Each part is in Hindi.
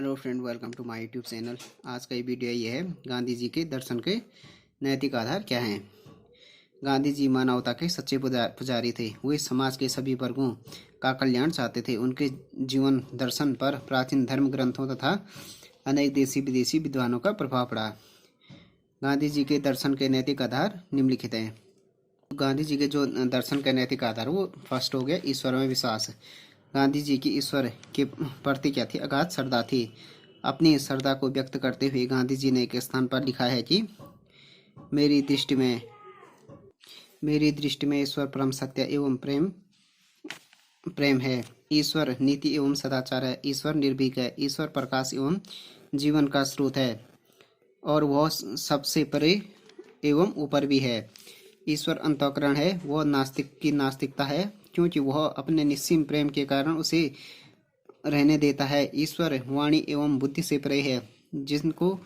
Hello friend, welcome to my YouTube channel. आज का ये वीडियो ये है, गांधी जी के दर्शन के नैतिक आधार क्या हैं। गांधी जी मानवता के सच्चे पुजारी थे। वे समाज के सभी वर्गों का कल्याण चाहते थे। उनके जीवन दर्शन पर प्राचीन धर्म ग्रंथों तथा अनेक देशी विदेशी विद्वानों का प्रभाव पड़ा। गांधी जी के दर्शन के नैतिक आधार निम्नलिखित हैं। गांधी जी के जो दर्शन के नैतिक आधार, वो फर्स्ट हो गया ईश्वर में विश्वास। गांधी जी की ईश्वर के प्रति क्या थी? अगाध श्रद्धा थी। अपनी श्रद्धा को व्यक्त करते हुए गांधी जी ने एक स्थान पर लिखा है कि मेरी दृष्टि में ईश्वर परम सत्य एवं प्रेम है। ईश्वर नीति एवं सदाचार है। ईश्वर निर्भीक है। ईश्वर प्रकाश एवं जीवन का स्रोत है और वह सबसे परे एवं ऊपर भी है। ईश्वर अंतःकरण है। वह नास्तिक की नास्तिकता है, क्योंकि वह अपने निस्सीम प्रेम के कारण उसे रहने देता है। ईश्वर वाणी एवं बुद्धि से परे है। जिनको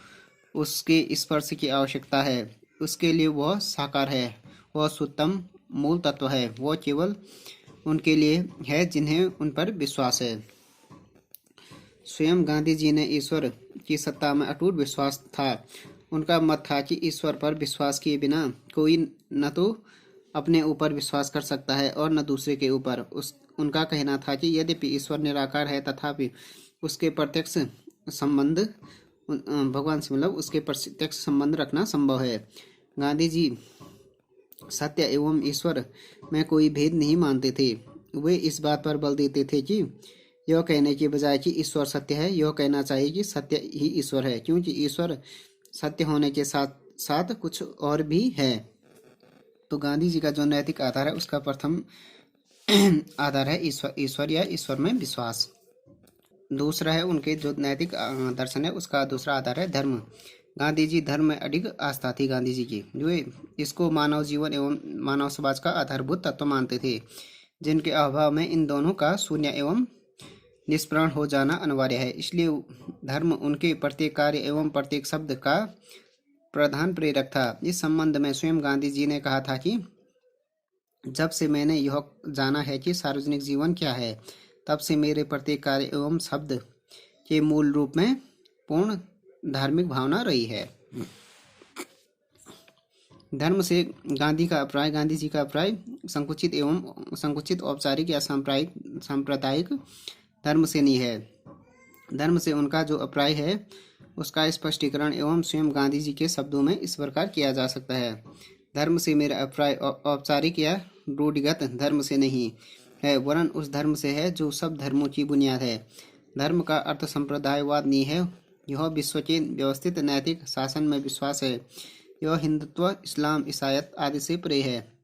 उसके स्पर्श की आवश्यकता है, उसके लिए वह साकार है। वह शुद्धतम मूल तत्व है। वह केवल उनके लिए है जिन्हें उन पर विश्वास है। स्वयं गांधी जी ने ईश्वर की सत्ता में अटूट विश्वास था। उनका मत था कि ईश्वर पर विश्वास किए बिना कोई न तो अपने ऊपर विश्वास कर सकता है और न दूसरे के ऊपर। उनका कहना था कि यद्यपि ईश्वर निराकार है, तथापि उसके प्रत्यक्ष संबंध भगवान से उसके प्रत्यक्ष संबंध रखना संभव है। गांधी जी सत्य एवं ईश्वर में कोई भेद नहीं मानते थे। वे इस बात पर बल देते थे कि यह कहने के बजाय कि ईश्वर सत्य है, यह कहना चाहिए कि सत्य ही ईश्वर है, क्योंकि ईश्वर सत्य होने के साथ साथ कुछ और भी है। तो गांधी जी का जो नैतिक आधार है, उसका प्रथम आधार है ईश्वर या ईश्वर में विश्वास। दूसरा है उनके जो नैतिक दर्शन है, उसका दूसरा आधार है धर्म। गांधी जी धर्म में अडिग आस्था थी गांधी जी की। जो इसको मानव जीवन एवं मानव समाज का आधारभूत तत्व मानते थे, जिनके अभाव में इन दोनों का शून्य एवं निष्प्राण हो जाना अनिवार्य है। इसलिए धर्म उनके प्रत्येक कार्य एवं प्रत्येक शब्द का प्रधान प्रेरक था। इस संबंध में स्वयं गांधी जी ने कहा था कि जब से मैंने यह जाना है कि सार्वजनिक जीवन क्या है, तब से मेरे प्रत्येक कार्य एवं शब्द के मूल रूप में पूर्ण धार्मिक भावना रही है। धर्म से गांधी जी का अभिप्राय संकुचित औपचारिक या सांप्रदायिक धर्म से नहीं है। धर्म से उनका जो अभिप्राय है, उसका स्पष्टीकरण एवं स्वयं गांधी जी के शब्दों में इस प्रकार किया जा सकता है। धर्म से मेरा अभिप्राय औपचारिक या रूढ़िगत धर्म से नहीं है, वरन उस धर्म से है जो सब धर्मों की बुनियाद है। धर्म का अर्थ संप्रदायवाद नहीं है। यह विश्व के व्यवस्थित नैतिक शासन में विश्वास है। यह हिंदुत्व, इस्लाम, ईसाईयत आदि से परे है।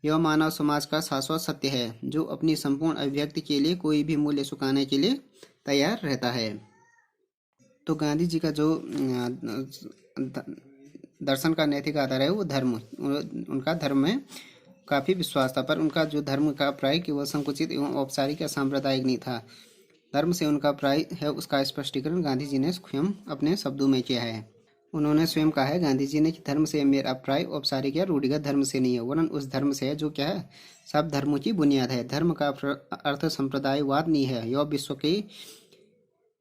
यह मानव समाज का शाश्वत सत्य है, जो अपनी संपूर्ण अभिव्यक्ति के लिए कोई भी मूल्य चुकाने के लिए तैयार रहता है। तो गांधी जी का जो दर्शन का नैतिक आधार है, वो धर्म। उनका धर्म में काफी विश्वास था, पर उनका जो धर्म का प्राय केवल संकुचित एवं औपचारिक या सांप्रदायिक नहीं था। धर्म से उनका प्राय है, उसका स्पष्टीकरण गांधी जी ने स्वयं अपने शब्दों में किया है। उन्होंने स्वयं कहा है गांधी जी ने कि धर्म से मेरा प्राय औपचारिक या रूढ़िगत धर्म से नहीं है, वरन उस धर्म से है जो क्या है, सब धर्मों की बुनियाद है। धर्म का अर्थ संप्रदायवाद नहीं है। यह विश्व के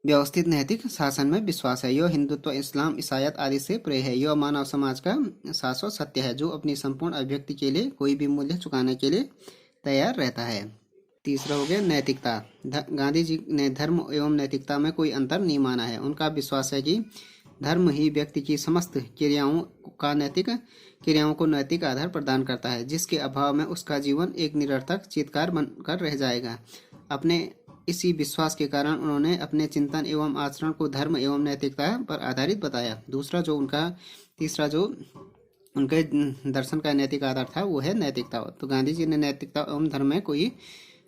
व्यवस्थित नैतिक शासन में विश्वास है। यह हिंदुत्व, इस्लाम, ईसाईयत आदि से परे है। यह मानव समाज का शाश्वत सत्य है, जो अपनी संपूर्ण अभिव्यक्ति के लिए कोई भी मूल्य चुकाने के लिए तैयार रहता है। तीसरा हो गया नैतिकता। गांधी जी ने धर्म एवं नैतिकता में कोई अंतर नहीं माना है। उनका विश्वास है कि धर्म ही व्यक्ति की समस्त क्रियाओं को नैतिक आधार प्रदान करता है, जिसके अभाव में उसका जीवन एक निरर्थक चीत्कार बनकर रह जाएगा। अपने इसी विश्वास के कारण उन्होंने अपने चिंतन एवं आचरण को धर्म एवं नैतिकता पर आधारित बताया। तीसरा जो उनके दर्शन का नैतिक आधार था, वो है नैतिकता। तो गांधी जी ने नैतिकता एवं धर्म में कोई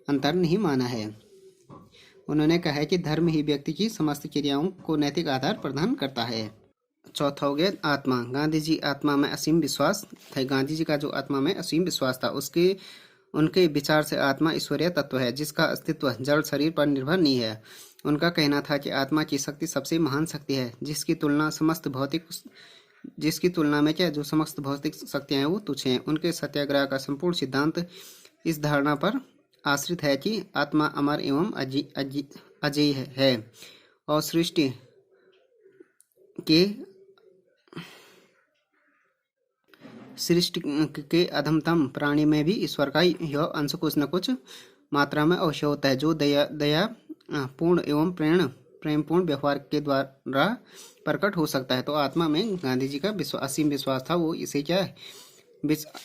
अंतर नहीं माना है। उन्होंने कहा है कि धर्म ही व्यक्ति की समस्त क्रियाओं को नैतिक आधार प्रदान करता है। चौथा हो गया आत्मा। गांधी जी आत्मा में असीम विश्वास था। गांधी जी का जो आत्मा में असीम विश्वास था, उनके विचार से आत्मा ईश्वरीय तत्व है, जिसका अस्तित्व जड़ शरीर पर निर्भर नहीं है। उनका कहना था कि आत्मा की शक्ति सबसे महान शक्ति है, जिसकी तुलना में क्या जो समस्त भौतिक शक्तियां हैं वो तुच्छ हैं। उनके सत्याग्रह का संपूर्ण सिद्धांत इस धारणा पर आश्रित है कि आत्मा अमर एवं अजेय है। और सृष्टि के अधमतम प्राणी में भी ईश्वर का यह अंश कुछ न कुछ मात्रा में अवश्य होता है, जो दया पूर्ण एवं प्रेमपूर्ण व्यवहार के द्वारा प्रकट हो सकता है। तो आत्मा में गांधी जी का असीम विश्वास था। वो इसे क्या है,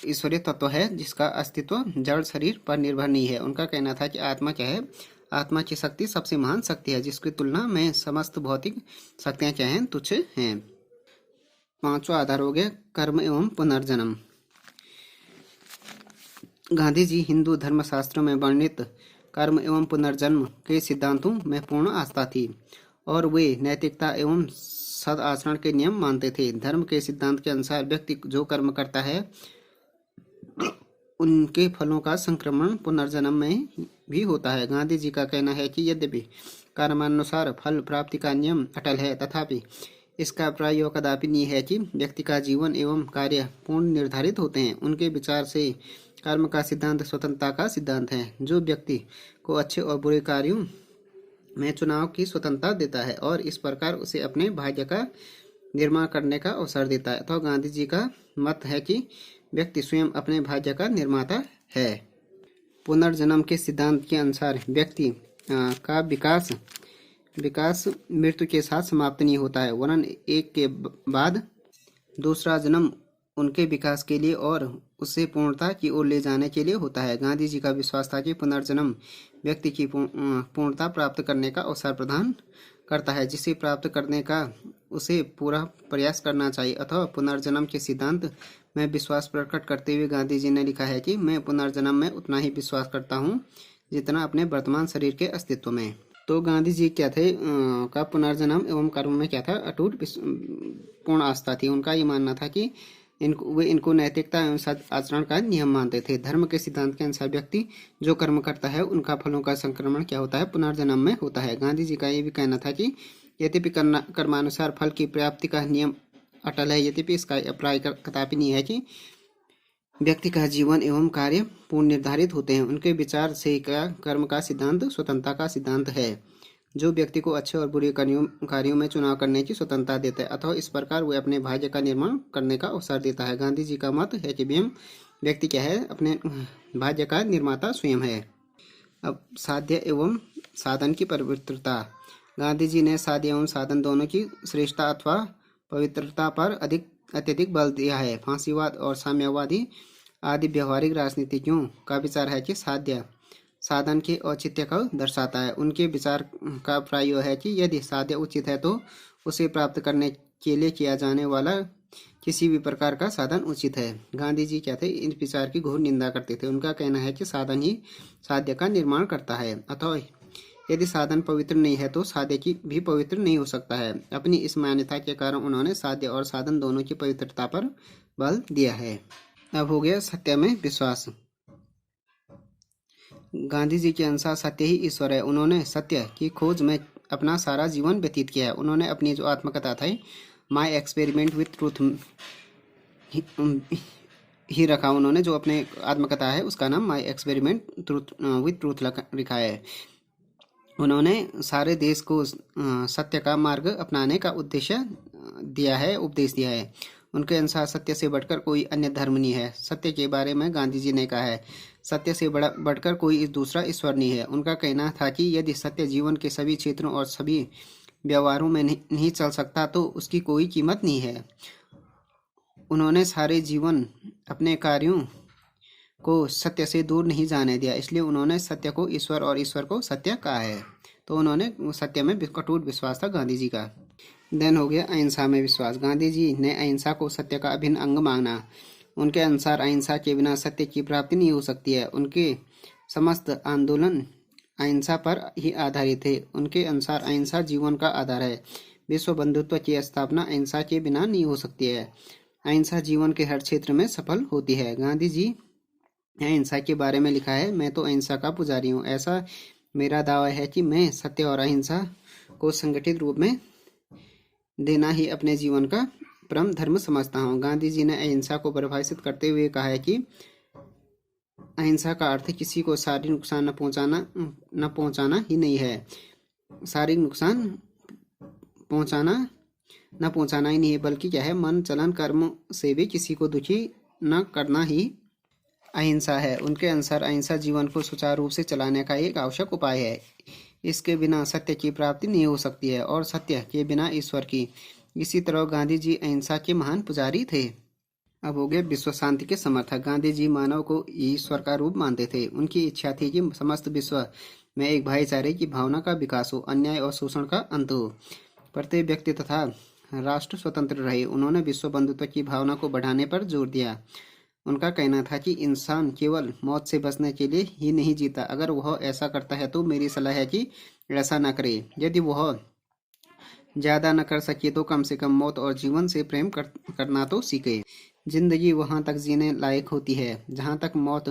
ईश्वरीय तत्व है जिसका अस्तित्व जड़ शरीर पर निर्भर नहीं है। उनका कहना था कि आत्मा क्या है, आत्मा की शक्ति सबसे महान शक्ति है, जिसकी तुलना में समस्त भौतिक शक्तियां क्या हैं, तुच्छ हैं। पांचवा आधार हो गया कर्म एवं पुनर्जन्म। गांधी जी हिंदू धर्मशास्त्रों में वर्णित कर्म एवं पुनर्जन्म के सिद्धांतों में पूर्ण आस्था थी और वे नैतिकता एवं सदाचरण के नियम मानते थे। धर्म के सिद्धांत के अनुसार व्यक्ति जो कर्म करता है उनके फलों का संक्रमण पुनर्जन्म में भी होता है। गांधी जी का कहना है कि यद्यपि कर्मानुसार फल प्राप्ति का नियम अटल है, तथापि इसका प्रयोग कदापि नहीं है कि व्यक्ति का जीवन एवं कार्य पूर्ण निर्धारित होते हैं। उनके विचार से कर्म का सिद्धांत स्वतंत्रता का सिद्धांत है, जो व्यक्ति को अच्छे और बुरे कार्यों में चुनाव की स्वतंत्रता देता है और इस प्रकार उसे अपने भाग्य का निर्माण करने का अवसर देता है। तो गांधी जी का मत है कि व्यक्ति स्वयं अपने भाग्य का निर्माता है। पुनर्जन्म के सिद्धांत के अनुसार व्यक्ति का विकास मृत्यु के साथ समाप्त नहीं होता है, वरन एक के बाद दूसरा जन्म उनके विकास के लिए और उसे पूर्णता की ओर ले जाने के लिए होता है। गांधी जी का विश्वास था कि पुनर्जन्म व्यक्ति की पूर्णता प्राप्त करने का अवसर प्रदान करता है, जिसे प्राप्त करने का उसे पूरा प्रयास करना चाहिए। अथवा पुनर्जन्म के सिद्धांत में विश्वास प्रकट करते हुए गांधी जी ने लिखा है कि मैं पुनर्जन्म में उतना ही विश्वास करता हूँ जितना अपने वर्तमान शरीर के अस्तित्व में। तो गांधी जी क्या थे का पुनर्जन्म एवं कर्म में क्या था, अटूट पूर्ण आस्था थी। उनका ये मानना था कि इनको नैतिकता एवं आचरण का नियम मानते थे। धर्म के सिद्धांत के अनुसार व्यक्ति जो कर्म करता है उनका फलों का संक्रमण क्या होता है, पुनर्जन्म में होता है। गांधी जी का ये भी कहना था कि यद्यपि कर्मानुसार फल की प्राप्ति का नियम अटल है, यद्यपि इसका अभिप्राय कदापि नहीं है कि व्यक्ति का जीवन एवं कार्य पूर्ण निर्धारित होते हैं। उनके विचार से कर्म का सिद्धांत स्वतंत्रता का सिद्धांत है, जो व्यक्ति को अच्छे और बुरे कार्यों में चुनाव करने की स्वतंत्रता देता है, अथवा इस प्रकार वह अपने भाग्य का निर्माण करने का अवसर देता है। गांधी जी का मत है कि व्यक्ति क्या है, अपने भाग्य का निर्माता स्वयं है। अब साध्य एवं साधन की पवित्रता। गांधी जी ने साध्य एवं साधन दोनों की श्रेष्ठता अथवा पवित्रता पर अत्यधिक बल दिया है। फांसीवाद और साम्यवादी आदि व्यवहारिक राजनीतिज्ञों का विचार है कि साध्य साधन के औचित्य को दर्शाता है। उनके विचार का प्राय है कि यदि साध्य उचित है तो उसे प्राप्त करने के लिए किया जाने वाला किसी भी प्रकार का साधन उचित है। गांधी जी क्या थे, इन विचार की घोर निंदा करते थे। उनका कहना है कि साधन ही साध्य का निर्माण करता है, अथवा यदि साधन पवित्र नहीं है तो साध्य की भी पवित्र नहीं हो सकता है। अपनी इस मान्यता के कारण उन्होंने साध्य और साधन दोनों की पवित्रता पर बल दिया है। अब हो गया सत्य में विश्वास। गांधी जी के अनुसार सत्य ही ईश्वर है। उन्होंने सत्य की खोज में अपना सारा जीवन व्यतीत किया है। उन्होंने अपनी जो आत्मकथा थी माई एक्सपेरिमेंट विथ ट्रूथ ही रखा। उन्होंने जो अपने आत्मकथा है उसका नाम माई एक्सपेरिमेंट विथ ट्रूथ लिखा है। उन्होंने सारे देश को सत्य का मार्ग अपनाने का उपदेश दिया है। उनके अनुसार सत्य से बढ़कर कोई अन्य धर्म नहीं है। सत्य के बारे में गांधी जी ने कहा है, सत्य से बढ़कर कोई दूसरा ईश्वर नहीं है। उनका कहना था कि यदि सत्य जीवन के सभी क्षेत्रों और सभी व्यवहारों में नहीं चल सकता तो उसकी कोई कीमत नहीं है। उन्होंने सारे जीवन अपने कार्यों को सत्य से दूर नहीं जाने दिया, इसलिए उन्होंने सत्य को ईश्वर और ईश्वर को सत्य कहा है। तो उन्होंने सत्य में अटूट विश्वास था गांधी जी का। देन हो गया अहिंसा में विश्वास। गांधी जी ने अहिंसा को सत्य का अभिन्न अंग माना। उनके अनुसार अहिंसा के बिना सत्य की प्राप्ति नहीं हो सकती है। उनके समस्त आंदोलन अहिंसा पर ही आधारित थे। उनके अनुसार अहिंसा जीवन का आधार है। विश्व बंधुत्व की स्थापना अहिंसा के बिना नहीं हो सकती है। अहिंसा जीवन के हर क्षेत्र में सफल होती है। गांधी जी अहिंसा के बारे में लिखा है, मैं तो अहिंसा का पुजारी हूँ। ऐसा मेरा दावा है कि मैं सत्य और अहिंसा को संगठित रूप में देना ही अपने जीवन का परम धर्म समझता हूँ। गांधी जी ने अहिंसा को परिभाषित करते हुए कहा है कि अहिंसा का अर्थ किसी को शारीरिक नुकसान न पहुंचाना ही नहीं है। शारीरिक नुकसान पहुंचाना ही नहीं है, बल्कि क्या है, मन चलन कर्म से भी किसी को दुखी न करना ही अहिंसा है। उनके अनुसार अहिंसा जीवन को सुचारू रूप से चलाने का एक आवश्यक उपाय है। इसके बिना सत्य की प्राप्ति नहीं हो सकती है और सत्य के बिना ईश्वर की। इसी तरह गांधी जी अहिंसा के महान पुजारी थे। अब हो गए विश्व शांति के समर्थक। गांधी जी मानव को ईश्वर का रूप मानते थे। उनकी इच्छा थी कि समस्त विश्व में एक भाईचारे की भावना का विकास हो, अन्याय और शोषण का अंत हो, प्रत्येक व्यक्ति तथा राष्ट्र स्वतंत्र रहे। उन्होंने विश्व बंधुत्व की भावना को बढ़ाने पर जोर दिया। उनका कहना था कि इंसान केवल मौत से बचने के लिए ही नहीं जीता, अगर वह ऐसा करता है तो मेरी सलाह है कि ऐसा न करे। यदि वह ज़्यादा न कर सके तो कम से कम मौत और जीवन से प्रेम करना तो सीखे। जिंदगी वहाँ तक जीने लायक होती है जहाँ तक मौत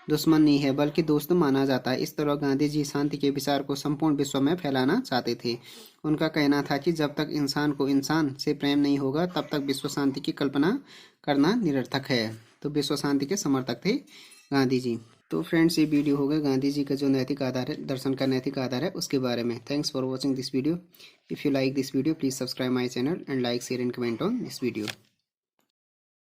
दुश्मन नहीं है बल्कि दोस्त माना जाता है। इस तरह गांधी जी शांति के विचार को संपूर्ण विश्व में फैलाना चाहते थे। उनका कहना था कि जब तक इंसान को इंसान से प्रेम नहीं होगा तब तक विश्व शांति की कल्पना करना निरर्थक है। तो विश्व शांति के समर्थक थे गांधी जी। तो फ्रेंड्स, ये वीडियो हो गया गांधी जी का जो नैतिक आधार है, दर्शन का नैतिक आधार है, उसके बारे में। Thanks for watching this video. If you like this video please subscribe my channel and like share and comment on this video.